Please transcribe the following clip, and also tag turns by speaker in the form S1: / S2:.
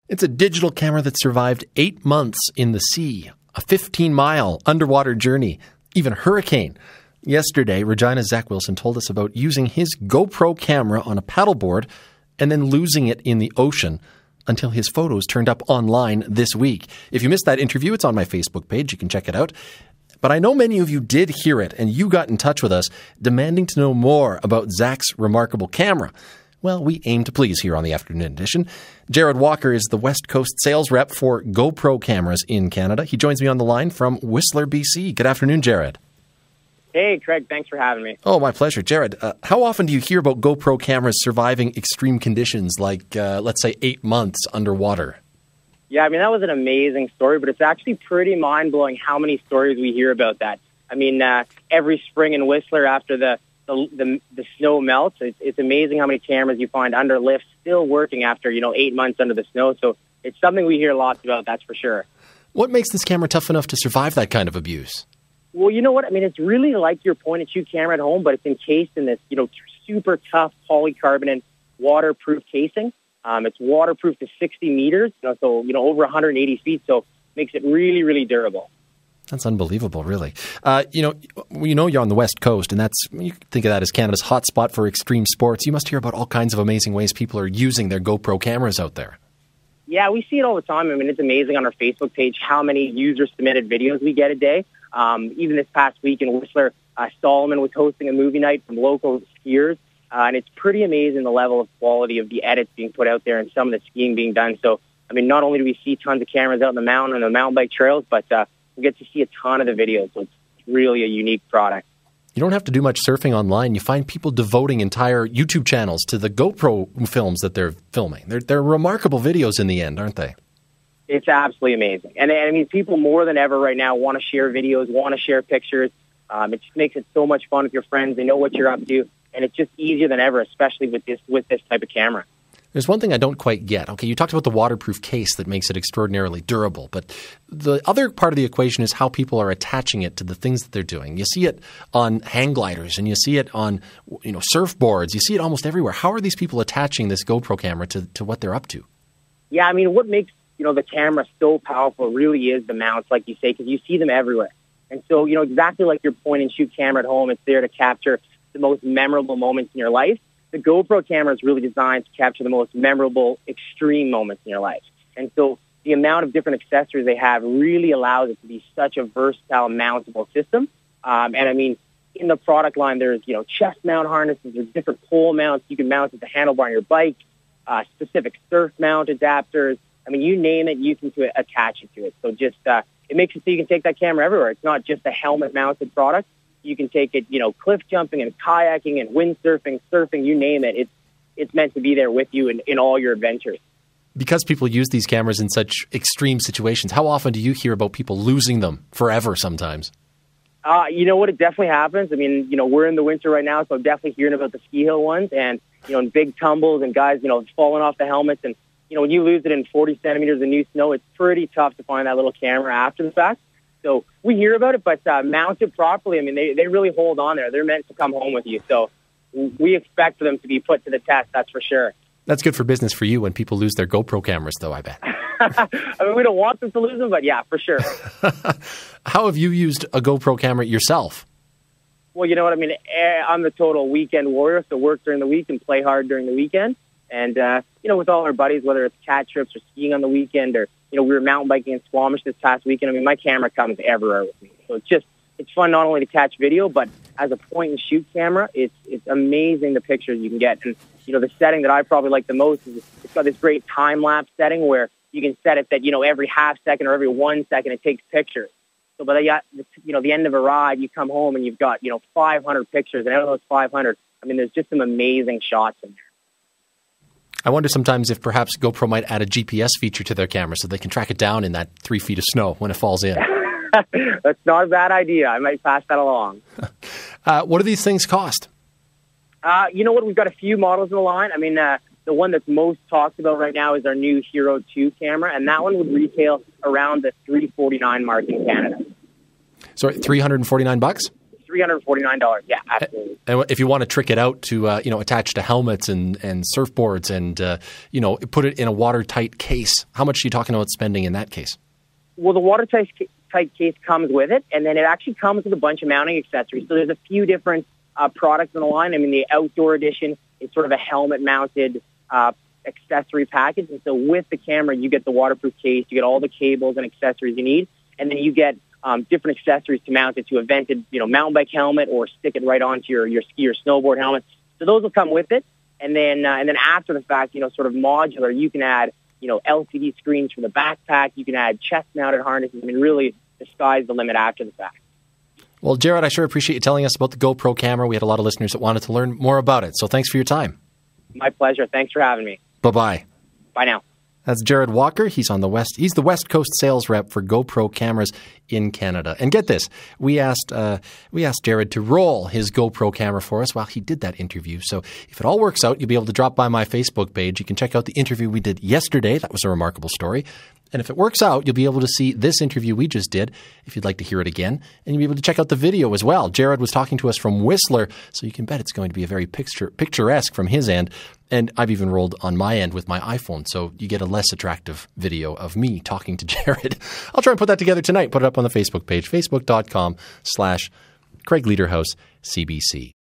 S1: It's a digital camera that survived 8 months in the sea, a 15-mile underwater journey, even a hurricane. Yesterday, Regina's Zach Wilson told us about using his GoPro camera on a paddleboard and then losing it in the ocean until his photos turned up online this week. If you missed that interview, it's on my Facebook page. You can check it out. But I know many of you did hear it, and you got in touch with us demanding to know more about Zach's remarkable camera. Well, we aim to please here on the Afternoon Edition. Jared Walker is the West Coast sales rep for GoPro cameras in Canada. He joins me on the line from Whistler, BC. Good afternoon, Jared.
S2: Hey, Craig. Thanks for having me.
S1: Oh, my pleasure. Jared, how often do you hear about GoPro cameras surviving extreme conditions like, let's say, 8 months underwater?
S2: Yeah, I mean, that was an amazing story, but it's actually pretty mind-blowing how many stories we hear about that. I mean, every spring in Whistler after the snow melts, it's amazing how many cameras you find under lifts still working after, 8 months under the snow. So it's something we hear lots about, that's for sure.
S1: What makes this camera tough enough to survive that kind of abuse?
S2: Well, you know what? I mean, it's really like your point-and-shoot camera at home, but it's encased in this, super tough polycarbonate waterproof casing. It's waterproof to 60 meters, so over 180 feet, so it makes it really, really durable.
S1: That's unbelievable, really. You're on the West Coast, and you can think of that as Canada's hotspot for extreme sports. You must hear about all kinds of amazing ways people are using their GoPro cameras out there.
S2: Yeah, we see it all the time. I mean, it's amazing on our Facebook page how many user-submitted videos we get a day. Even this past week in Whistler, Solomon was hosting a movie night from local skiers, and it's pretty amazing the level of quality of the edits being put out there and some of the skiing being done. So, I mean, not only do we see tons of cameras out in the mountain and the mountain bike trails, but we get to see a ton of the videos. So it's really a unique product.
S1: You don't have to do much surfing online. You find people devoting entire YouTube channels to the GoPro films that they're filming. They're remarkable videos in the end, aren't they? It's
S2: absolutely amazing. And I mean, people more than ever right now want to share videos, want to share pictures. It just makes it so much fun with your friends. They know what you're up to. And it's just easier than ever, especially with this type of camera.
S1: There's one thing I don't quite get. Okay, you talked about the waterproof case that makes it extraordinarily durable, but the other part of the equation is how people are attaching it to the things that they're doing. You see it on hang gliders, and you see it on surfboards. You see it almost everywhere. How are these people attaching this GoPro camera to what they're up to?
S2: Yeah, I mean, what makes the camera so powerful really is the mounts, like you say, because you see them everywhere. And so, exactly like your point-and-shoot camera at home, it's there to capture the most memorable moments in your life. The GoPro camera is really designed to capture the most memorable, extreme moments in your life. And so the amount of different accessories they have really allows it to be such a versatile, mountable system. And I mean, in the product line, there's, chest mount harnesses, there's different pole mounts. You can mount it to the handlebar on your bike, specific surf mount adapters. I mean, you name it, you can attach it to it. So just, it makes it so you can take that camera everywhere. It's not just a helmet-mounted product. You can take it, cliff jumping and kayaking and windsurfing, surfing, you name it. It's meant to be there with you in all your adventures.
S1: Because people use these cameras in such extreme situations, how often do you hear about people losing them forever sometimes?
S2: You know what? It definitely happens. I mean, we're in the winter right now, so I'm definitely hearing about the ski hill ones and, in big tumbles and guys, falling off the helmets. And, when you lose it in 40 centimeters of new snow, it's pretty tough to find that little camera after the fact. So we hear about it, but mounted properly, I mean, they really hold on there. They're meant to come home with you. So we expect for them to be put to the test, that's for sure.
S1: That's good for business for you when people lose their GoPro cameras, though, I bet.
S2: I mean, we don't want them to lose them, but yeah, for sure.
S1: How have you used a GoPro camera yourself?
S2: Well, you know what I mean? I'm the total weekend warrior, so work during the week and play hard during the weekend. And, with all our buddies, whether it's cat trips or skiing on the weekend or, we were mountain biking in Squamish this past weekend. I mean, my camera comes everywhere with me. So it's fun not only to catch video, but as a point-and-shoot camera, it's amazing the pictures you can get. And, the setting that I probably like the most is it's got this great time-lapse setting where you can set it that, every half second or every 1 second it takes pictures. So by the end of a ride, you come home and you've got, 500 pictures. And out of those 500, I mean, there's just some amazing shots in there.
S1: I wonder sometimes if perhaps GoPro might add a GPS feature to their camera so they can track it down in that 3 feet of snow when it falls in.
S2: That's not a bad idea. I might pass that along.
S1: What do these things cost?
S2: You know what? We've got a few models in the line. I mean, the one that's most talked about right now is our new Hero 2 camera, and that one would retail around the $349 mark in Canada.
S1: Sorry, $349?
S2: $349. Yeah, absolutely.
S1: And if you want to trick it out to, attach to helmets and surfboards and, put it in a watertight case, how much are you talking about spending in that case?
S2: Well, the watertight case comes with it, and then it actually comes with a bunch of mounting accessories. So there's a few different products in the line. I mean, the outdoor edition is sort of a helmet-mounted accessory package. And so with the camera, you get the waterproof case, you get all the cables and accessories you need, and then you get different accessories to mount it to a vented, mountain bike helmet or stick it right onto your ski or snowboard helmet. So those will come with it. And then after the fact, sort of modular, you can add, LCD screens for the backpack. You can add chest-mounted harnesses. I mean, really, the sky's the limit after the fact.
S1: Well, Jared, I sure appreciate you telling us about the GoPro camera. We had a lot of listeners that wanted to learn more about it. So thanks for your time.
S2: My pleasure. Thanks for having me.
S1: Bye-bye.
S2: Bye now.
S1: That's Jared Walker. He's the West Coast sales rep for GoPro cameras in Canada. And get this, we asked Jared to roll his GoPro camera for us while he did that interview. So if it all works out, you'll be able to drop by my Facebook page. You can check out the interview we did yesterday. That was a remarkable story. And if it works out, you'll be able to see this interview we just did if you'd like to hear it again. And you'll be able to check out the video as well. Jared was talking to us from Whistler, so you can bet it's going to be a very picturesque from his end. And I've even rolled on my end with my iPhone, so you get a less attractive video of me talking to Jared. I'll try and put that together tonight, put it up on the Facebook page, facebook.com/Craig Lederhouse CBC.